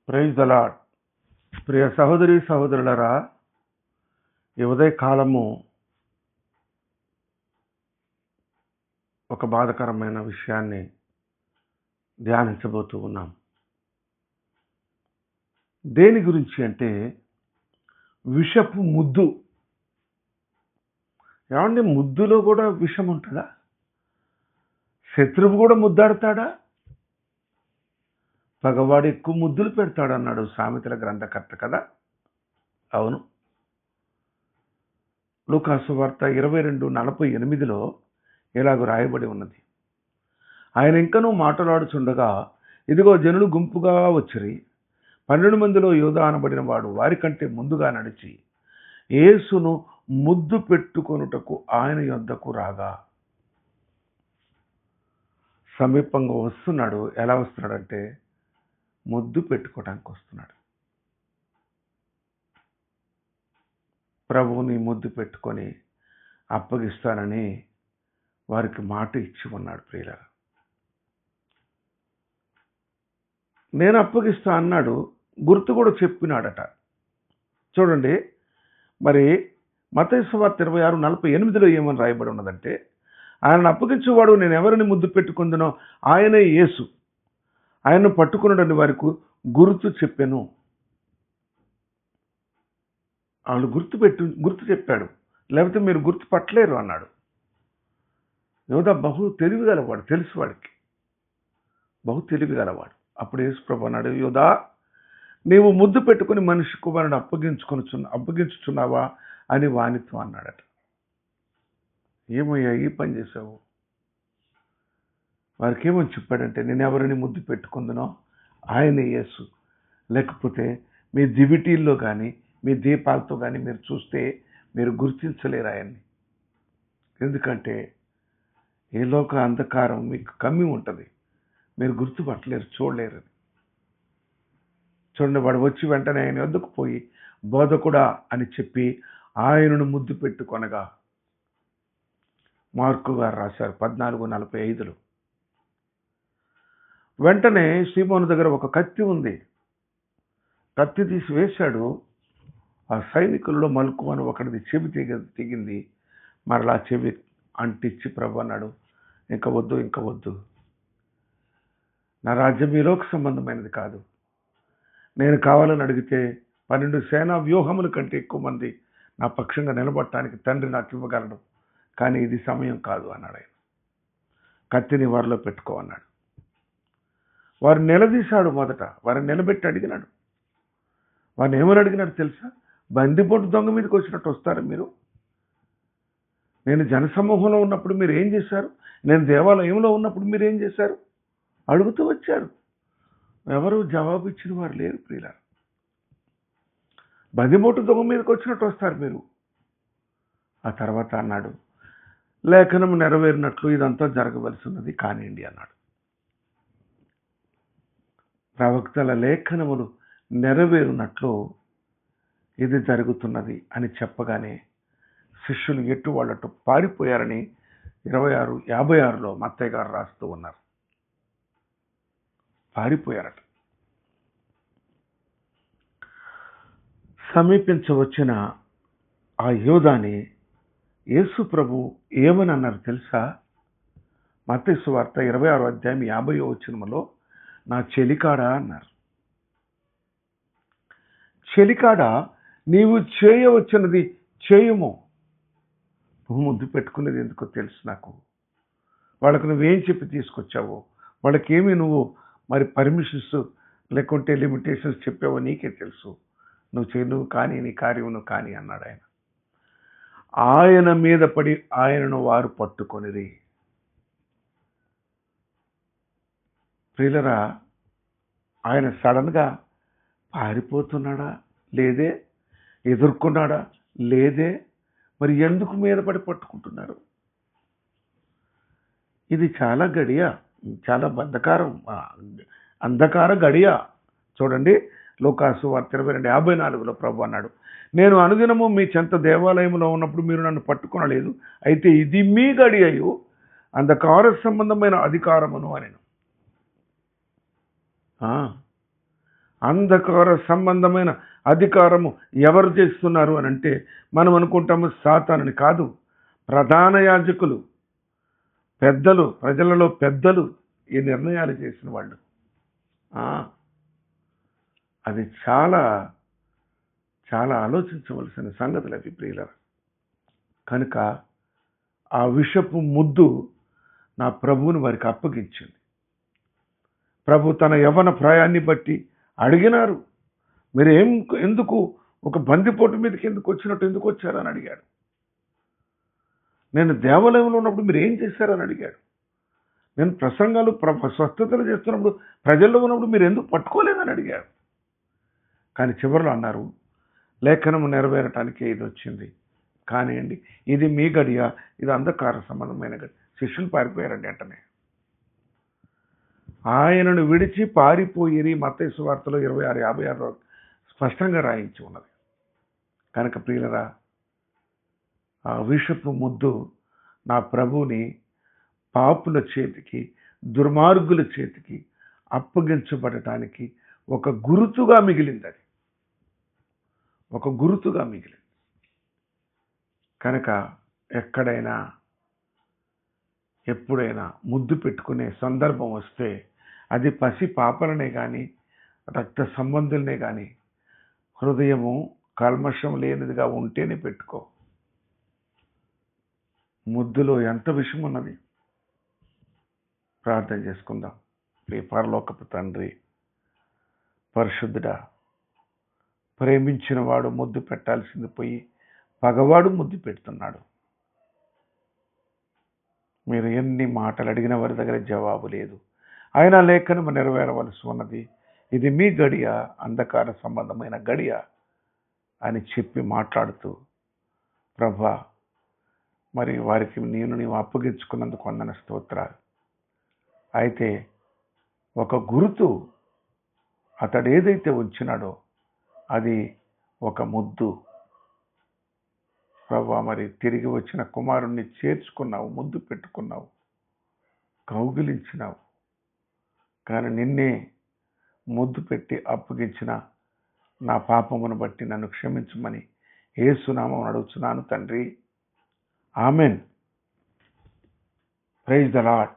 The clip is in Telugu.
Praise the lord. ప్రియ సహోదరి సహోదరులరా, ఈ ఉదయకాలము ఒక బాధకరమైన విషయాన్ని ధ్యానించబోతూ ఉన్నాం. దేని గురించి అంటే విషపు ముద్దు. ఏమండి, ముద్దులో కూడా విషం ఉంటుందా? శత్రువు కూడా ముద్దాడతాడా? పగవాడు ఎక్కువ ముద్దులు పెడతాడు అన్నాడు సామెతల గ్రంథకర్త కదా. అవును, లూకాసు వార్త 22:48 ఇలాగ రాయబడి ఉన్నది. ఆయన ఇంకనూ మాట్లాడుచుండగా, ఇదిగో జనులు గుంపుగా వచ్చిరి. 12 మందిలో యోధా అనబడిన వాడు వారికంటే ముందుగా నడిచి యేసును ముద్దు పెట్టుకొనుటకు ఆయన యొద్దకు రాగా, సమీపంగా వస్తున్నాడు. ఎలా వస్తున్నాడంటే ముద్దు పెట్టుకోవడానికి వస్తున్నాడు. ప్రభువుని ముద్దు పెట్టుకొని అప్పగిస్తానని వారికి మాట ఇచ్చి ఉన్నాడు. ప్రియులారా, నేను అప్పగిస్తా అన్నాడు. గుర్తు కూడా చెప్పినాడట. చూడండి, మరి మత్తయి సువార్త 26:48 ఏమని రాయబడి ఉన్నదంటే, ఆయనను అప్పగించేవాడు నేను ఎవరిని ముద్దు పెట్టుకుందునో ఆయనే యేసు, ఆయన్ను పట్టుకున్నాడని వారికి గుర్తు చెప్పాను. వాళ్ళు గుర్తు చెప్పాడు, లేకపోతే మీరు గుర్తు పట్టలేరు అన్నాడు. యోధా బహు తెలివి గలవాడు, తెలుసు వాడికి, బహు తెలివి గలవాడు. అప్పుడు యేసు ప్రభు అన్నాడు, యోధా, నీవు ముద్దు పెట్టుకుని మనిషి కుమారుని అప్పగించుచున్నావా అని వానితో అన్నాడట. ఏమయ్యా ఈ పని చేసావు? వారికి ఏమని చెప్పాడంటే, నేను ఎవరిని ముద్దు పెట్టుకుందునో ఆయన యేసు, లేకపోతే మీ దివిటీల్లో కానీ మీ దీపాలతో కానీ మీరు చూస్తే మీరు గుర్తించలేరు ఆయన్ని. ఎందుకంటే ఏ లోక అంధకారం మీకు కమ్మి ఉంటుంది, మీరు గుర్తుపట్టలేరు, చూడలేరు. చూడండి, వాడు వచ్చి వెంటనే ఆయన వద్దకు పోయి బోధకుడా అని చెప్పి ఆయనను ముద్దు పెట్టుకొనగా, మార్కు గారు రాశారు 14:45. వెంటనే సీమోను దగ్గర ఒక కత్తి ఉంది. కత్తి తీసి వేశాడు. ఆ సైనికుల్లో మలుకు అని ఒకటిది చెవి తెగింది. మరలా చెవి అంటించి ప్రభు అన్నాడు, ఇంకా వద్దు, నా రాజ్యం ఈ లోక సంబంధమైనది కాదు. నేను కావాలని అడిగితే 12 సేనా వ్యూహముల కంటే ఎక్కువ మంది నా పక్షంగా నిలబడటానికి తండ్రి నాకు ఇవ్వగలడు, కానీ ఇది సమయం కాదు అన్నాడు ఆయన. కత్తిని వారిలో పెట్టుకో అన్నాడు. వారు నిలదీశాడు. మొదట వారిని నిలబెట్టి అడిగినాడు. వారిని ఏమని అడిగినాడు తెలుసా? బందిపోటు దొంగ మీదకి వచ్చినట్టు వస్తారు మీరు? నేను జనసమూహంలో ఉన్నప్పుడు మీరు ఏం చేశారు? నేను దేవాలయంలో ఉన్నప్పుడు మీరు ఏం చేశారు? అడుగుతూ వచ్చారు. ఎవరు జవాబు ఇచ్చిన వారు లేరు. ప్రియులారా, బందిపోటు దొంగ మీదకి వచ్చినట్టు వస్తారు మీరు. ఆ తర్వాత అన్నాడు, లేఖనం నెరవేరినట్లు ఇదంతా జరగవలసినది కానివ్వండి అన్నాడు. ప్రవక్తల లేఖనములు నెరవేరునట్లు ఇది జరుగుతున్నది అని చెప్పగానే శిష్యులు ఎటు వాళ్ళట్టు పారిపోయారని 26:56 మత్తయ్య గారు రాస్తూ ఉన్నారు. పారిపోయారట. సమీపించవచ్చిన ఆ యోధాని యేసు ప్రభు ఏమని అన్నారు తెలుసా? మత్తయి సువార్త 26:50 నా చెలికాడా అన్నారు. చెలికాడా, నీవు చేయవచ్చినది చేయము. నువ్వు ముద్దు పెట్టుకునేది ఎందుకో తెలుసు నాకు. వాళ్ళకు నువ్వేం చెప్పి తీసుకొచ్చావో, వాళ్ళకేమి నువ్వు మరి పర్మిషన్స్ లేకుంటే లిమిటేషన్స్ చెప్పావో నీకే తెలుసు. నువ్వు కానీ నీ కార్యం నువ్వు కానీ అన్నాడు ఆయన. ఆయన మీద పడి ఆయనను వారు పట్టుకొనిరి. ప్రియులరా, ఆయన సడన్గా పారిపోతున్నాడా? లేదే. ఎదుర్కొన్నాడా? లేదే. మరి ఎందుకు మీద పడి పట్టుకుంటున్నారు? ఇది చాలా గడియ, చాలా అంధకార గడియ. చూడండి, లూకాసు వార్త 22:54 ప్రభు అన్నాడు, నేను అనుదినము మీ చెంత దేవాలయంలో ఉన్నప్పుడు మీరు నన్ను పట్టుకొనలేదు, అయితే ఇది మీ గడియయు అంధకార సంబంధమైన అధికారమును అనెను. అంధకార సంబంధమైన అధికారము ఎవరు చేస్తున్నారు అని అంటే మనం అనుకుంటాము సాతానుని. కాదు, ప్రధాన యాజకులు, పెద్దలు, ప్రజలలో పెద్దలు ఈ నిర్ణయాలు చేసిన వాళ్ళు. అది చాలా చాలా ఆలోచించవలసిన సంగతులు అవి ప్రియులారా. కనుక ఆ విషపు ముద్దు నా ప్రభువుని వారికి అప్పగించింది. ప్రభు తన యవ్వన ప్రాయాన్ని బట్టి అడిగినారు, మీరు ఎందుకు ఒక బందిపోటు మీదకి ఎందుకు వచ్చినట్టు ఎందుకు వచ్చారని అడిగాడు. నేను దేవాలయంలో ఉన్నప్పుడు మీరు ఏం చేశారని అడిగాడు. నేను ప్రసంగాలు స్వస్థతలు చేస్తున్నప్పుడు ప్రజల్లో ఉన్నప్పుడు మీరు ఎందుకు పట్టుకోలేదని అడిగాడు. కానీ చివరిలో అన్నారు, లేఖనము నెరవేరటానికి ఇది వచ్చింది కానివ్వండి, ఇది మీ గడియ, ఇది అంధకార సంబంధమైన గడి. శిష్యులు పారిపోయారండి వెంటనే. ఆయనను విడిచి పారిపోయి మత్తయి సువార్తలో 26:56 స్పష్టంగా రాయించి ఉన్నది. కనుక ప్రియులరా, ఆ విషపు ముద్దు నా ప్రభువుని పాపుల చేతికి, దుర్మార్గుల చేతికి అప్పగించబడటానికి ఒక గురుతుగా మిగిలింది. అది ఒక గురుతుగా మిగిలింది. కనుక ఎక్కడైనా ఎప్పుడైనా ముద్దు పెట్టుకునే సందర్భం వస్తే అది పసి పాపలనే కానీ రక్త సంబంధులనే కానీ హృదయము కల్మషం లేనిదిగా ఉంటేనే పెట్టుకో. ముద్దులో ఎంత విషయం ఉన్నది. ప్రార్థన చేసుకుందాం. పరలోకపు తండ్రి, పరిశుద్ధుడా, ప్రేమించిన వాడు ముద్దు పెట్టాల్సింది పోయి పగవాడు ముద్దు పెడుతున్నాడు. మీరు ఎన్ని మాటలు అడిగిన వారి దగ్గర జవాబు లేదు. అయినా లేఖనము నెరవేరవలసి ఉన్నది. ఇది మీ గడియ, అంధకార సంబంధమైన గడియ అని చెప్పి మాట్లాడుతూ, ప్రభా, మరి వారికి నీవు అప్పగించుకున్నందుకు వందన స్తోత్రాలు. అయితే ఒక గుర్తు అతడు ఏదైతే ఉంచినాడో అది ఒక ముద్దు. ప్రభా, మరి తిరిగి వచ్చిన కుమారుణ్ణి చేర్చుకున్నావు, ముద్దు పెట్టుకున్నావు, కౌగిలించినావు. కానీ నిన్నే ముద్దు పెట్టి అప్పగించిన నా పాపమును బట్టి నన్ను క్షమించమని యేసునామమున అడుగుచున్నాను తండ్రి. ఆమెన్. Praise the lord.